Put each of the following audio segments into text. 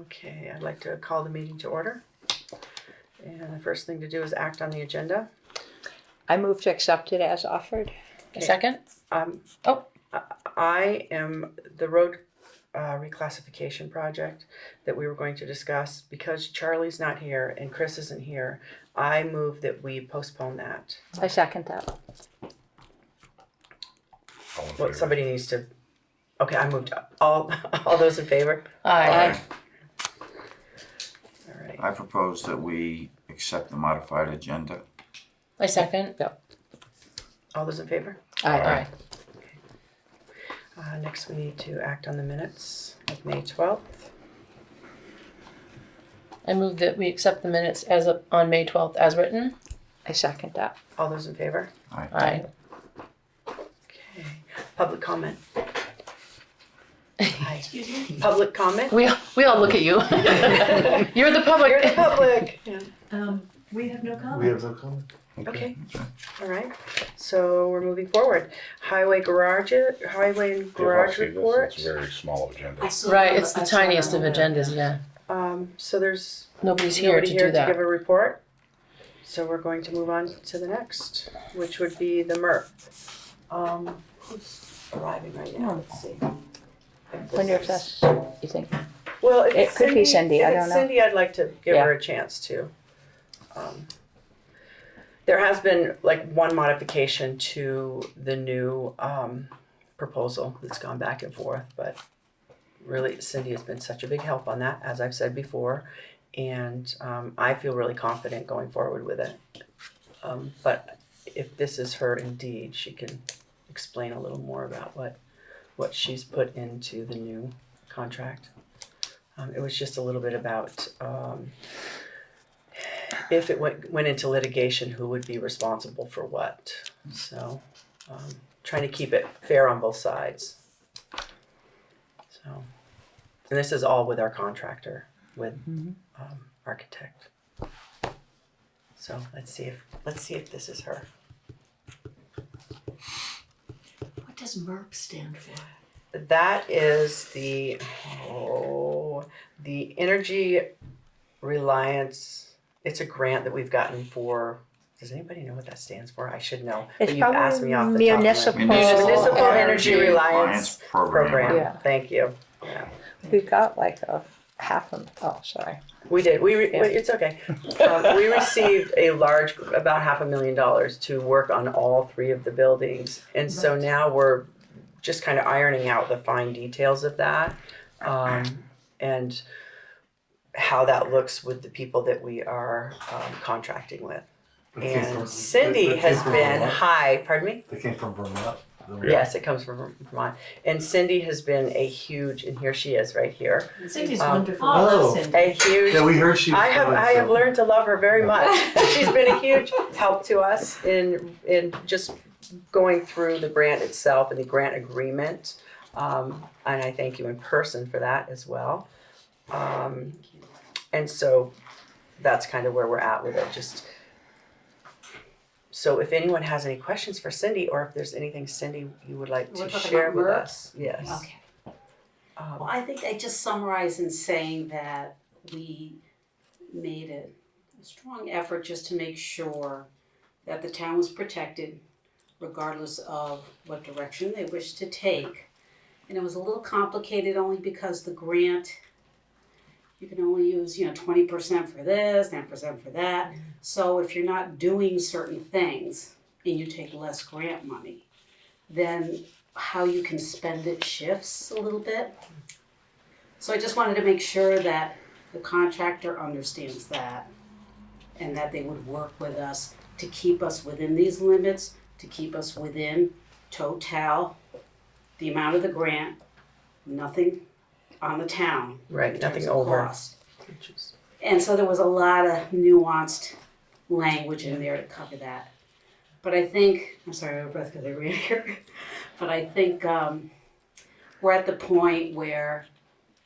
Okay, I'd like to call the meeting to order. And the first thing to do is act on the agenda. I move to accept it as offered. A second? I am the road reclassification project that we were going to discuss. Because Charlie's not here and Chris isn't here, I move that we postpone that. I second that. Well, somebody needs to. Okay, I moved up. All those in favor? Aye. All right. I propose that we accept the modified agenda. I second. All those in favor? Aye. Next, we need to act on the minutes of May 12th. I move that we accept the minutes on May 12th as written. I second that. All those in favor? Aye. Okay. Public comment. Hi. Public comment? We all look at you. You're the public. You're the public. Yeah. We have no comment. We have no comment. Okay. All right. So we're moving forward. Highway and garage report. It's a very small agenda. Right, it's the tiniest of agendas, yeah. So there's Nobody's here nobody to here do that. to give a report. So we're going to move on to the next, which would be the MERP. Who's arriving right now? Let's see. Wonder if that's, you think? Well, if It it's could be Cindy, I if don't it's know. Cindy, I'd like to give her a chance to. There has been like one modification to the new proposal that's gone back and forth, but really Cindy has been such a big help on that, as I've said before, and I feel really confident going forward with it. But if this is her indeed, she can explain a little more about what she's put into the new contract. It was just a little bit about if it went into litigation, who would be responsible for what. So trying to keep it fair on both sides. So, and this is all with our contractor, with architect. So let's see if this is her. What does MERP stand for? That is the energy reliance. It's a grant that we've gotten for. Does anybody know what that stands for? I should know. It's but you've asked me off the municipal, top of my head. Municipal Energy Energy Reliance Reliance Program. Yeah. Thank you. Yeah. We got like a half of, oh, sorry. We did. It's okay. We received about $500,000 to work on all three of the buildings, and so now we're just kind of ironing out the fine details of that, and how that looks with the people that we are contracting with. And Cindy has been, pardon me? They came from Vermont. Yes, it comes from Vermont. And Cindy has been a huge, and here she is right here. Cindy's wonderful. Oh. A huge. Yeah, we heard she was I coming, have so- learned to love her very much. She's been a huge help to us in just going through the grant itself and the grant agreement. And I thank you in person for that as well. And so that's kind of where we're at with it. So if anyone has any questions for Cindy, or if there's anything, Cindy, you would like We're to talking share about with MERP? us. Yes. Okay. Well, I think I just summarize in saying that we made a strong effort just to make sure that the town was protected regardless of what direction they wish to take. And it was a little complicated only because the grant, you can only use, 20% for this, 10% for that. So if you're not doing certain things and you take less grant money, then how you can spend it shifts a little bit. So I just wanted to make sure that the contractor understands that and that they would work with us to keep us within these limits, to keep us within total, the amount of the grant, nothing on the town. Right, in nothing terms of over. cost. And so there was a lot of nuanced language in there to cover that. But I think, I'm sorry, I'm breath because I ran here. But I think we're at the point where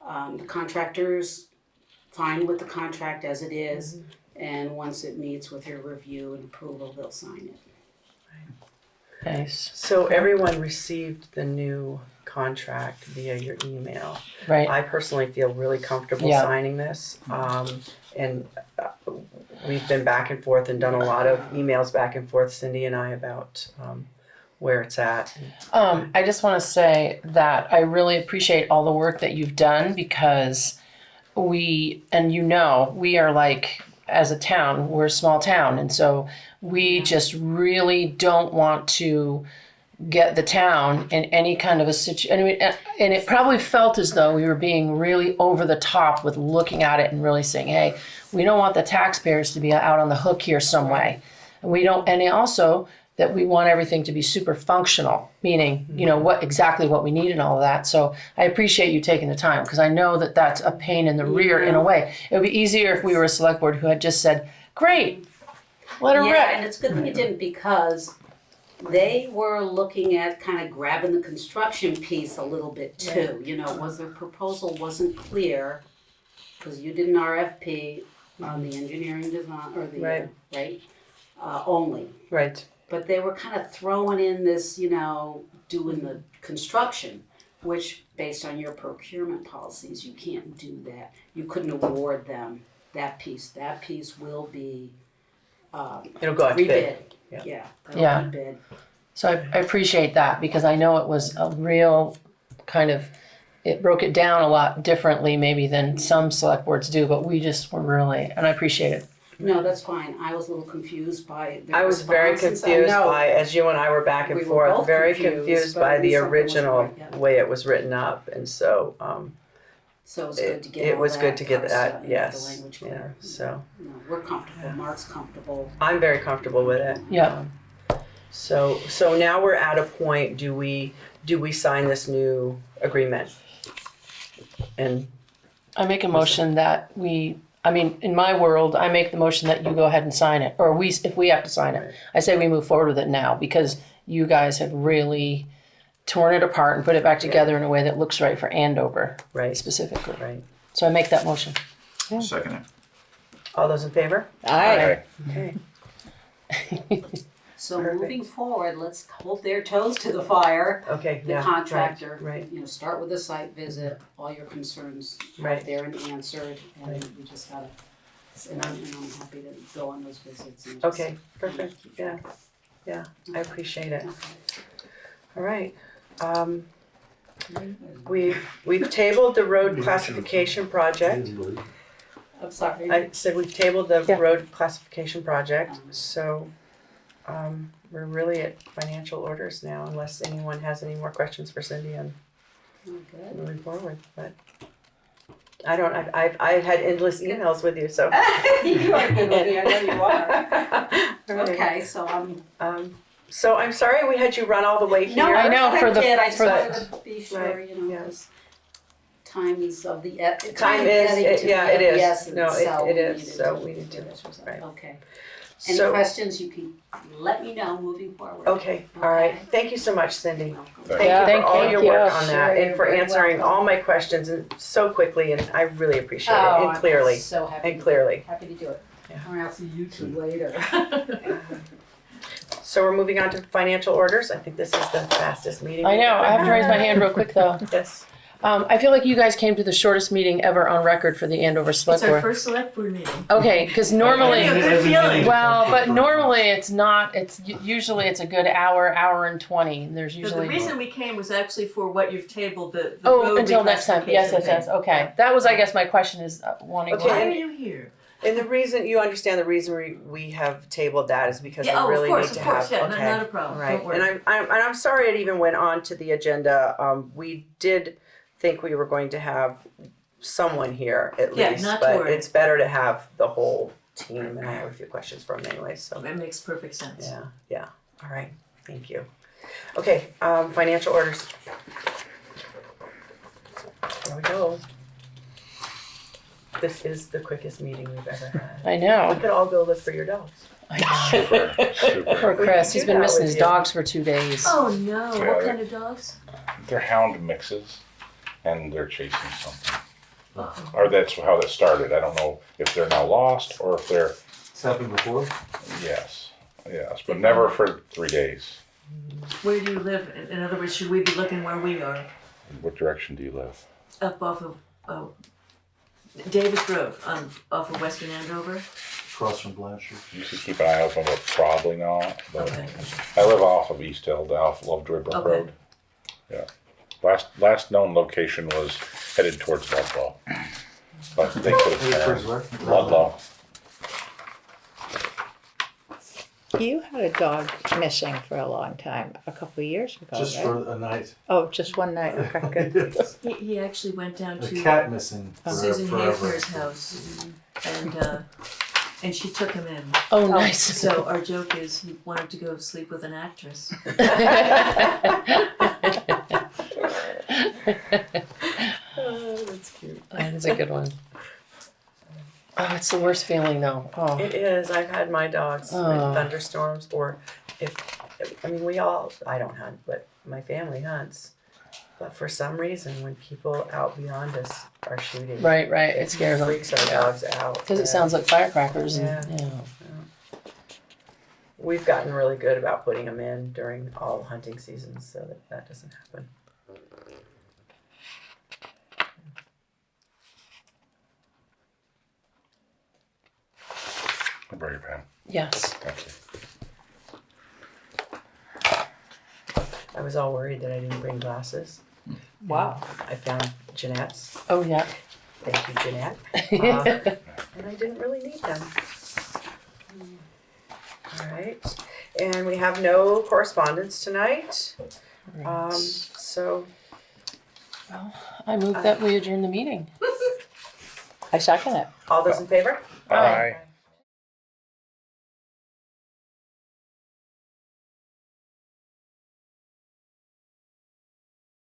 the contractor's fine with the contract as it is. And once it meets with your review and approval, they'll sign it. Nice. So everyone received the new contract via your email. Right. I personally feel really comfortable Yeah. signing this. And we've been back and forth and done a lot of emails back and forth, Cindy and I, about where it's at. I just want to say that I really appreciate all the work that you've done, because we are like, as a town, we're a small town. And so we just really don't want to get the town in any kind of a situation. I mean, and it probably felt as though we were being really over the top with looking at it and really saying, hey, we don't want the taxpayers to be out on the hook here some way. And we don't, and also that we want everything to be super functional, meaning, you know, what we need and all of that. So I appreciate you taking the time, because I know that that's a pain in the rear in a way. It would be easier if we were a select board who had just said, great, let her Yeah, rip. and it's a good thing it didn't, because they were looking at kind of grabbing the construction piece a little bit too. You know, was their proposal wasn't clear, because you did an RFP on the engineering design, or the, Right. only. Right. But they were kind of throwing in this, you know, doing the construction, which based on your procurement policies, you can't do that. You couldn't award them that piece. That piece will be It'll go out to bid. rebid. Yeah. That'll be bid. So I appreciate that, because I know it was a real kind of, it broke it down a lot differently maybe than some select boards do, but we just were really, and I appreciate it. No, that's fine. I was a little confused by the I was very responses. I confused know. by, as you and I were back and We were forth, both very confused, confused but by at the least something was original right, yeah. way it was written up. And so So it was good to get it all was that good to get first, that, the yes. language Yeah, clear. so No, we're comfortable. Mark's comfortable. I'm very comfortable with it. Yeah. So now we're at a point, do we sign this new agreement? And I make a motion that in my world, I make the motion that you go ahead and sign it, or if we have to sign it. I say we move forward with it now, because you guys have really torn it apart and put it back together in a way that looks right for Andover, right, specifically. right. So I make that motion. Second it. All those in favor? Aye. Okay. So Perfect. moving forward, let's hold their toes to the fire. Okay, The yeah. contractor, Right. you know, start with a site visit, all your concerns Right. out there and answered, and Right. we just gotta, and I'm happy to go on those visits and just. Okay, perfect. Yeah. Yeah, I appreciate it. Okay. All right. We've tabled the road classification project. I'm sorry. I said we've tabled the Yeah. road classification project, so we're really at financial orders now, unless anyone has any more questions for Cindy on Good. moving forward, but I've had endless emails with you, so. You are good with me, I know you are. All right. Okay, so So I'm sorry we had you run all the way here. I know, I for the- did, I just for the- wanted to be sure, Right, you know, yeah. because time is of the, Time is, getting it- to yeah, be it of the is. essence, No, so it we is, needed so to we need to, do this or something. right. Okay. Any So, questions, you can let me know moving forward. okay, all right. Thank you so much, Cindy. Welcome. Thank Yeah, you thank for all you. your work Thank on you. that Sure, and for you're very answering welcome. all my questions and so quickly, and I really appreciate it, Oh, and clearly, I'm so happy. and clearly. Happy to do it. Yeah. All right, I'll see you two later. So we're moving on to financial orders. I think this is the fastest meeting. I we've know, ever I have to raise my had. hand real quick though. Yes. I feel like you guys came to the shortest meeting ever on record for the Andover It's our Selectboard. first select board meeting. Okay, because normally, I have a good feeling. well, but normally it's not, usually it's a good hour and 20, and there's But usually. the reason we came was actually for what you've tabled, the Oh, road until next time, yes, reclassification thing. okay. That was, I guess, my question is wanting Okay. Why to. are you here? And the reason, you understand the reason we have tabled that is because Yeah, we really need of to course, have, yeah, okay. not a problem, Right, don't worry. and I'm sorry it even went on to the agenda. We did think we were going to have someone here at Yeah, least, not to but worry. it's better to have the whole team, and I have a few questions for them anyway, so. That makes perfect sense. Yeah, all right, thank you. Okay, financial orders. There we go. This is the quickest meeting we've ever had. I We know. could all go look for your dogs. Super, super. Poor Chris, he's been that missing with his you. dogs for 2 days. Oh no, Yeah, what they- kind of dogs? They're hound mixes, and they're chasing something. Or that's how that started. I don't know if they're now lost or if they're, It's happened before? yes, but never for 3 days. Where do you live? In other words, should we be looking where we are? What direction do you live? Up off of Davis Road, off of Western Andover. Across from Blanchard. You should keep an eye open, but probably not. But Okay. I live off of East Hill, off Lovejoy Brook Okay. Road. Yeah. Last known location was headed towards Ludlow. But they could Towards have where? Ludlow. You had a dog missing for a long time, a couple of years ago, Just right? for a night. Oh, just one night, okay, good. Yes. He actually went down A to cat missing Susan forever. Hafner's house, and she took him in. Oh, nice. So our joke is he wanted to go sleep with an actress. Oh, that's cute. That is a good one. Oh, it's the worst feeling though. Oh, It is. I've had my dogs in Oh. thunderstorms, or I mean, I don't hunt, but my family hunts. But for some reason, when people out beyond us are shooting, right. It scares them. freaks our dogs out. Because it sounds like firecrackers. And, Yeah. yeah. We've gotten really good about putting them in during all hunting seasons so that doesn't happen. I'll bring your pen. Yes. Thank you. I was all worried that I didn't bring glasses. Wow. I found Jeanette's. Oh, yeah. Thank you, Jeanette. And I didn't really need them. All right. And we have no correspondence tonight. So I move that we adjourn the meeting. I second it. all those in favor? Bye.